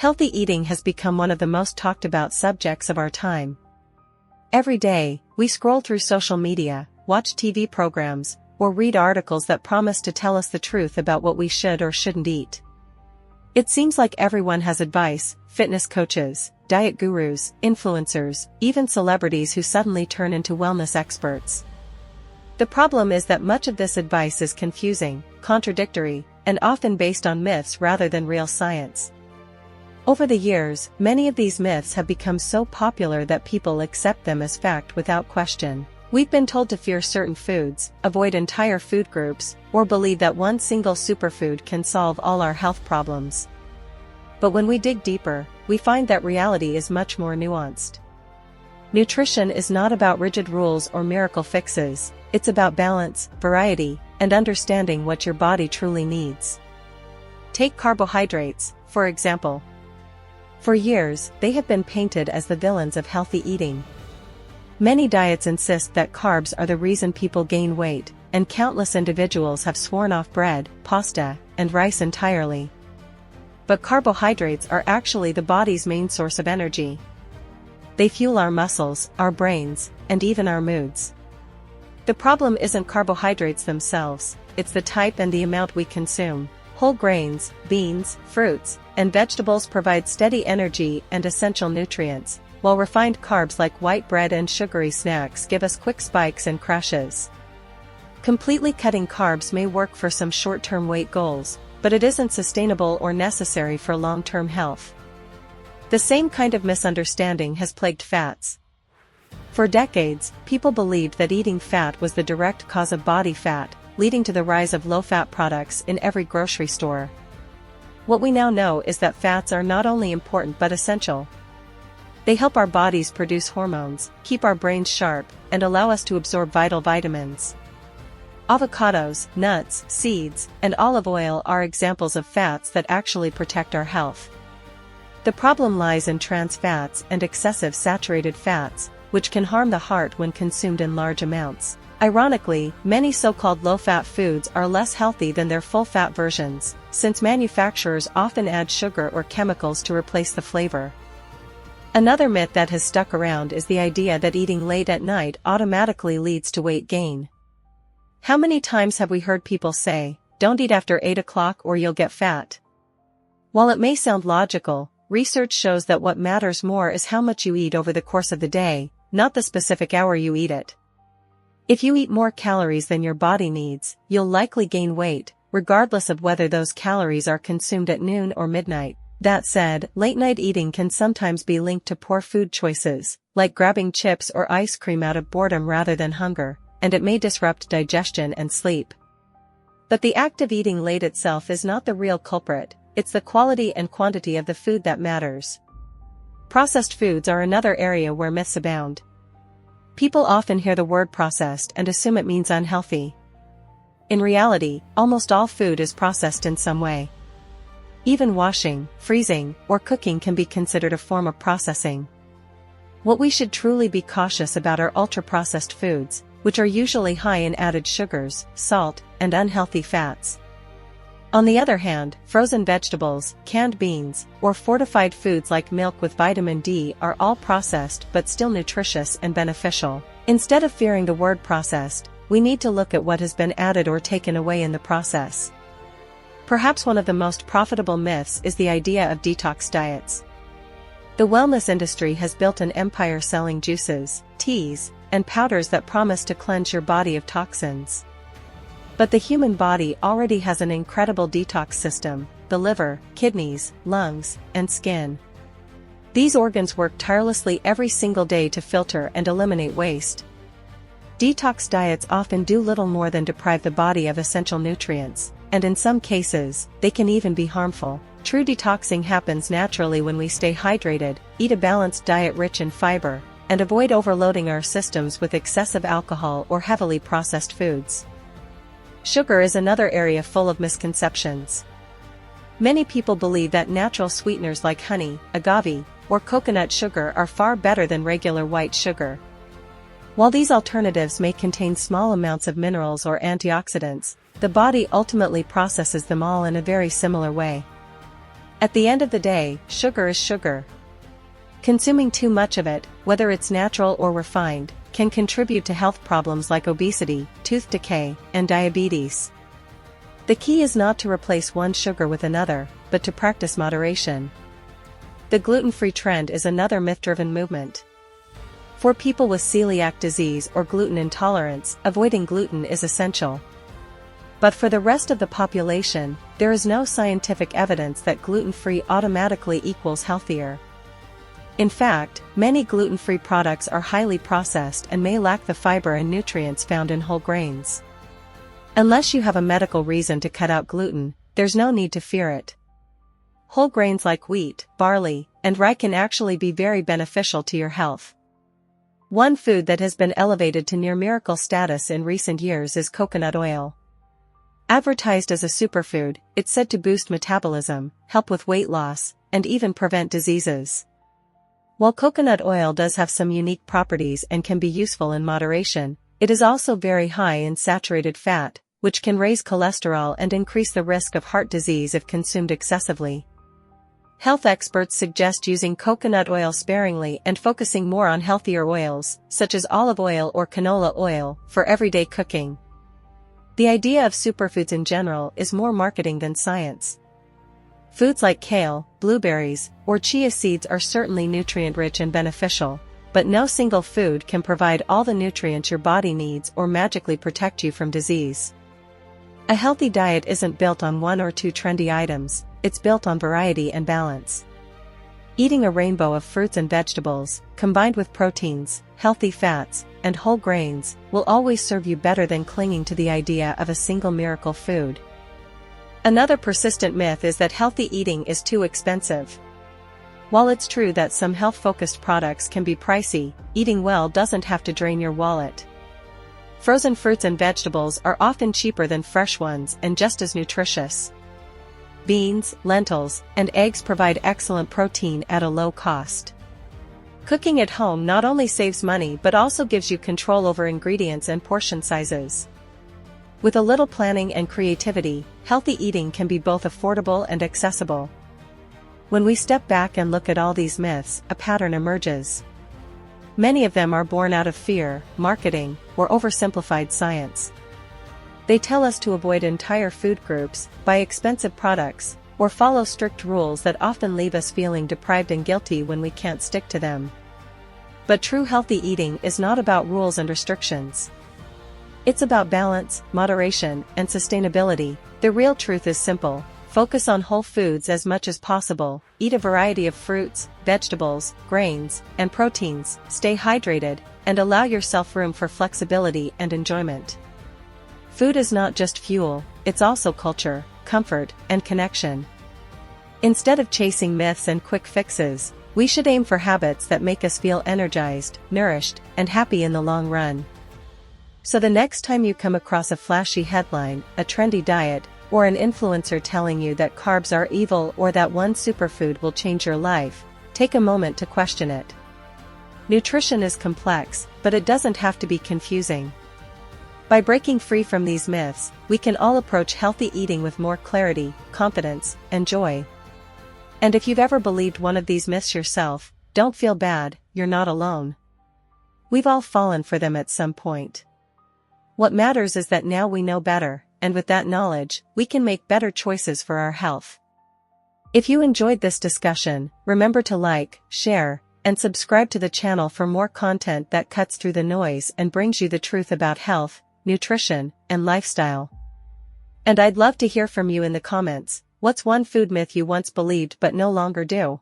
Healthy eating has become one of the most talked about subjects of our time. Every day, we scroll through social media, watch TV programs, or read articles that promise to tell us the truth about what we should or shouldn't eat. It seems like everyone has advice: fitness coaches, diet gurus, influencers, even celebrities who suddenly turn into wellness experts. The problem is that much of this advice is confusing, contradictory, and often based on myths rather than real science. Over the years, many of these myths have become so popular that people accept them as fact without question. We've been told to fear certain foods, avoid entire food groups, or believe that one single superfood can solve all our health problems. But when we dig deeper, we find that reality is much more nuanced. Nutrition is not about rigid rules or miracle fixes, it's about balance, variety, and understanding what your body truly needs. Take carbohydrates, for example. For years, they have been painted as the villains of healthy eating. Many diets insist that carbs are the reason people gain weight, and countless individuals have sworn off bread, pasta, and rice entirely. But carbohydrates are actually the body's main source of energy. They fuel our muscles, our brains, and even our moods. The problem isn't carbohydrates themselves, it's the type and the amount we consume. Whole grains, beans, fruits, and vegetables provide steady energy and essential nutrients, while refined carbs like white bread and sugary snacks give us quick spikes and crashes. Completely cutting carbs may work for some short-term weight goals, but it isn't sustainable or necessary for long-term health. The same kind of misunderstanding has plagued fats. For decades, people believed that eating fat was the direct cause of body fat, leading to the rise of low-fat products in every grocery store. What we now know is that fats are not only important but essential. They help our bodies produce hormones, keep our brains sharp, and allow us to absorb vital vitamins. Avocados, nuts, seeds, and olive oil are examples of fats that actually protect our health. The problem lies in trans fats and excessive saturated fats, which can harm the heart when consumed in large amounts. Ironically, many so-called low-fat foods are less healthy than their full-fat versions, since manufacturers often add sugar or chemicals to replace the flavor. Another myth that has stuck around is the idea that eating late at night automatically leads to weight gain. How many times have we heard people say, "Don't eat after 8 o'clock or you'll get fat"? While it may sound logical, research shows that what matters more is how much you eat over the course of the day, not the specific hour you eat it. If you eat more calories than your body needs, you'll likely gain weight, regardless of whether those calories are consumed at noon or midnight. That said, late-night eating can sometimes be linked to poor food choices, like grabbing chips or ice cream out of boredom rather than hunger, and it may disrupt digestion and sleep. But the act of eating late itself is not the real culprit, it's the quality and quantity of the food that matters. Processed foods are another area where myths abound. People often hear the word processed and assume it means unhealthy. In reality, almost all food is processed in some way. Even washing, freezing, or cooking can be considered a form of processing. What we should truly be cautious about are ultra-processed foods, which are usually high in added sugars, salt, and unhealthy fats. On the other hand, frozen vegetables, canned beans, or fortified foods like milk with vitamin D are all processed but still nutritious and beneficial. Instead of fearing the word processed, we need to look at what has been added or taken away in the process. Perhaps one of the most profitable myths is the idea of detox diets. The wellness industry has built an empire selling juices, teas, and powders that promise to cleanse your body of toxins. But the human body already has an incredible detox system: the liver, kidneys, lungs, and skin. These organs work tirelessly every single day to filter and eliminate waste. Detox diets often do little more than deprive the body of essential nutrients, and in some cases, they can even be harmful. True detoxing happens naturally when we stay hydrated, eat a balanced diet rich in fiber, and avoid overloading our systems with excessive alcohol or heavily processed foods. Sugar is another area full of misconceptions. Many people believe that natural sweeteners like honey, agave, or coconut sugar are far better than regular white sugar. While these alternatives may contain small amounts of minerals or antioxidants, the body ultimately processes them all in a very similar way. At the end of the day, sugar is sugar. Consuming too much of it, whether it's natural or refined, can contribute to health problems like obesity, tooth decay, and diabetes. The key is not to replace one sugar with another, but to practice moderation. The gluten-free trend is another myth-driven movement. For people with celiac disease or gluten intolerance, avoiding gluten is essential. But for the rest of the population, there is no scientific evidence that gluten-free automatically equals healthier. In fact, many gluten-free products are highly processed and may lack the fiber and nutrients found in whole grains. Unless you have a medical reason to cut out gluten, there's no need to fear it. Whole grains like wheat, barley, and rye can actually be very beneficial to your health. One food that has been elevated to near miracle status in recent years is coconut oil. Advertised as a superfood, it's said to boost metabolism, help with weight loss, and even prevent diseases. While coconut oil does have some unique properties and can be useful in moderation, it is also very high in saturated fat, which can raise cholesterol and increase the risk of heart disease if consumed excessively. Health experts suggest using coconut oil sparingly and focusing more on healthier oils, such as olive oil or canola oil, for everyday cooking. The idea of superfoods in general is more marketing than science. Foods like kale, blueberries, or chia seeds are certainly nutrient-rich and beneficial, but no single food can provide all the nutrients your body needs or magically protect you from disease. A healthy diet isn't built on one or two trendy items, it's built on variety and balance. Eating a rainbow of fruits and vegetables, combined with proteins, healthy fats, and whole grains, will always serve you better than clinging to the idea of a single miracle food. Another persistent myth is that healthy eating is too expensive. While it's true that some health-focused products can be pricey, eating well doesn't have to drain your wallet. Frozen fruits and vegetables are often cheaper than fresh ones and just as nutritious. Beans, lentils, and eggs provide excellent protein at a low cost. Cooking at home not only saves money but also gives you control over ingredients and portion sizes. With a little planning and creativity, healthy eating can be both affordable and accessible. When we step back and look at all these myths, a pattern emerges. Many of them are born out of fear, marketing, or oversimplified science. They tell us to avoid entire food groups, buy expensive products, or follow strict rules that often leave us feeling deprived and guilty when we can't stick to them. But true healthy eating is not about rules and restrictions. It's about balance, moderation, and sustainability. The real truth is simple. Focus on whole foods as much as possible, eat a variety of fruits, vegetables, grains, and proteins, stay hydrated, and allow yourself room for flexibility and enjoyment. Food is not just fuel, it's also culture, comfort, and connection. Instead of chasing myths and quick fixes, we should aim for habits that make us feel energized, nourished, and happy in the long run. So the next time you come across a flashy headline, a trendy diet, or an influencer telling you that carbs are evil or that one superfood will change your life, take a moment to question it. Nutrition is complex, but it doesn't have to be confusing. By breaking free from these myths, we can all approach healthy eating with more clarity, confidence, and joy. And if you've ever believed one of these myths yourself, don't feel bad, you're not alone. We've all fallen for them at some point. What matters is that now we know better, and with that knowledge, we can make better choices for our health. If you enjoyed this discussion, remember to like, share, and subscribe to the channel for more content that cuts through the noise and brings you the truth about health, nutrition, and lifestyle. And I'd love to hear from you in the comments. What's one food myth you once believed but no longer do?